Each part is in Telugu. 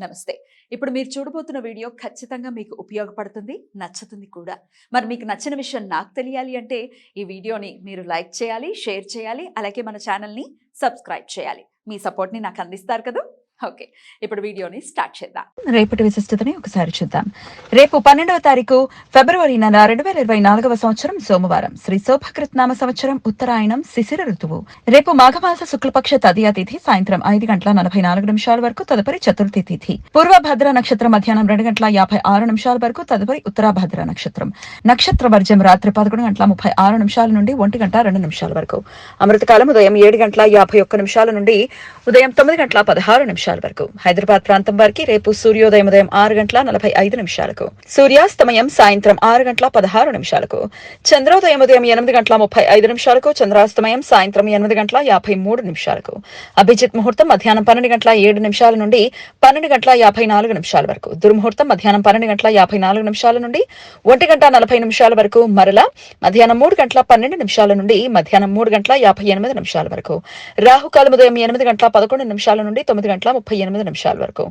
నమస్తే. ఇప్పుడు మీరు చూడబోతున్న వీడియో ఖచ్చితంగా మీకు ఉపయోగపడుతుంది, నచ్చుతుంది కూడా. మరి మీకు నచ్చిన విషయం నాకు తెలియాలి అంటే ఈ వీడియోని మీరు లైక్ చేయాలి, షేర్ చేయాలి, అలాగే మన ఛానల్ని సబ్స్క్రైబ్ చేయాలి. మీ సపోర్ట్ని నాకు అందిస్తారు కదా. ఓకే, ఇప్పుడు వీడియోని స్టార్ట్ చేద్దాం. రేపటి విశిష్టతని ఒకసారి చూద్దాం. రేపు 12వ తారీఖు ఫిబ్రవరి నెల 2024వ సంవత్సరం సోమవారం, శ్రీ శోభకృత్నామ సంవత్సరం, ఉత్తరాయణం, శిశిర ఋతువు. రేపు మాఘమాస శుక్లపక్ష తదియా తిథి సాయంత్రం 5:44 వరకు, తదుపరి చతుర్థి తిథి. పూర్వభద్ర నక్షత్రం మధ్యాహ్నం 2:56 వరకు, తదుపరి ఉత్తరాభద్ర నక్షత్రం. నక్షత్ర వర్జం రాత్రి 11:36 నుండి 1:02 వరకు. అమృతకాలం ఉదయం 7:51 నుండి ఉదయం 9:16 వరకు. హైదరాబాద్ ప్రాంతం వారికి రేపు సూర్యోదయం ఉదయం 6:45 సూర్యాస్తమయం సాయంత్రం 6:16 చంద్రోదయం ఉదయం 8:35 చంద్రాస్తమయం సాయంత్రం 8:53 అభిజిత్ ముహూర్తం మధ్యాహ్నం 12:07 నుండి 12:54 వరకు. దుర్ముహూర్తం మధ్యాహ్నం 12:54 నుండి 1:40 వరకు. మరలా మధ్యాహ్నం 3:12 నుండి మధ్యాహ్నం 3:58 వరకు. రాహుకాలం ఉదయం 8:11 నుండి 9:38 వరకు.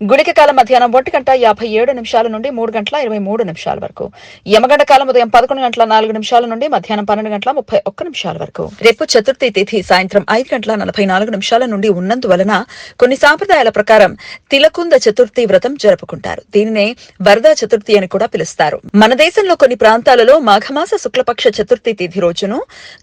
గుళిక కాలం మధ్యాహ్నం 1:57 నుండి 3:23 వరకు. యమగండ కాలం ఉదయం 11:04 నుండి మధ్యాహ్నం 12:31 వరకు. రేపు చతుర్థి తిథి సాయంత్రం 5:44 నుండి ఉన్నందువలన కొన్ని సాంప్రదాయాల ప్రకారం తిలకుంద చతుర్థి వ్రతం జరుపుకుంటారు. దీనినే వరద చతుర్థి అని కూడా పిలుస్తారు. మన దేశంలో కొన్ని ప్రాంతాలలో మాఘమాస శుక్లపక్ష చతుర్థి తిథి రోజును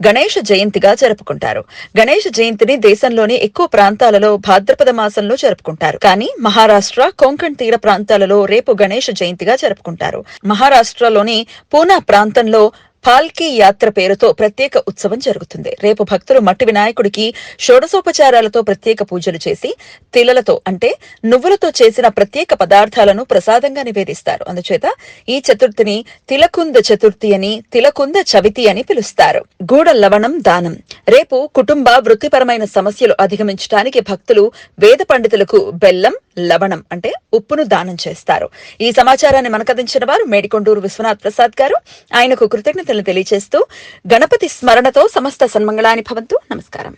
గణేష జయంతిగా జరుపుకుంటారు. గణేష జయంతిని దేశంలోని ఎక్కువ ప్రాంతాలలో భాద్రపద మాసంలో జరుపుకుంటారు. కానీ మహారాష్ట్ర, కొంకణ్ తీర ప్రాంతాలలో రేపు గణేష జయంతిగా జరుపుకుంటారు. మహారాష్ట్రలోని పూనా ప్రాంతంలో పాల్కీ యాత్ర పేరుతో ప్రత్యేక ఉత్సవం జరుగుతుంది. రేపు భక్తులు మట్టి వినాయకుడికి షోడశోపచారాలతో ప్రత్యేక పూజలు చేసి తిలలతో అంటే నువ్వులతో చేసిన ప్రత్యేక పదార్థాలను ప్రసాదంగా నివేదిస్తారు. అందుచేత ఈ చతుర్థిని తిలకుంద చతుర్థి అని, తిలకుంద చవితి అని పిలుస్తారు. గూడ లవణం దానం. రేపు కుటుంబ వృత్తిపరమైన సమస్యలు అధిగమించడానికి భక్తులు వేద పండితులకు బెల్లం, లవణం అంటే ఉప్పును దానం చేస్తారు. ఈ సమాచారాన్ని మనకందించిన వారు మేడికొండూరు విశ్వనాథ్ ప్రసాద్ గారు. ఆయనకు కృతజ్ఞతలు తెలియజేస్తూ గణపతి స్మరణతో సమస్త సన్మంగళాని భవంతు. నమస్కారం.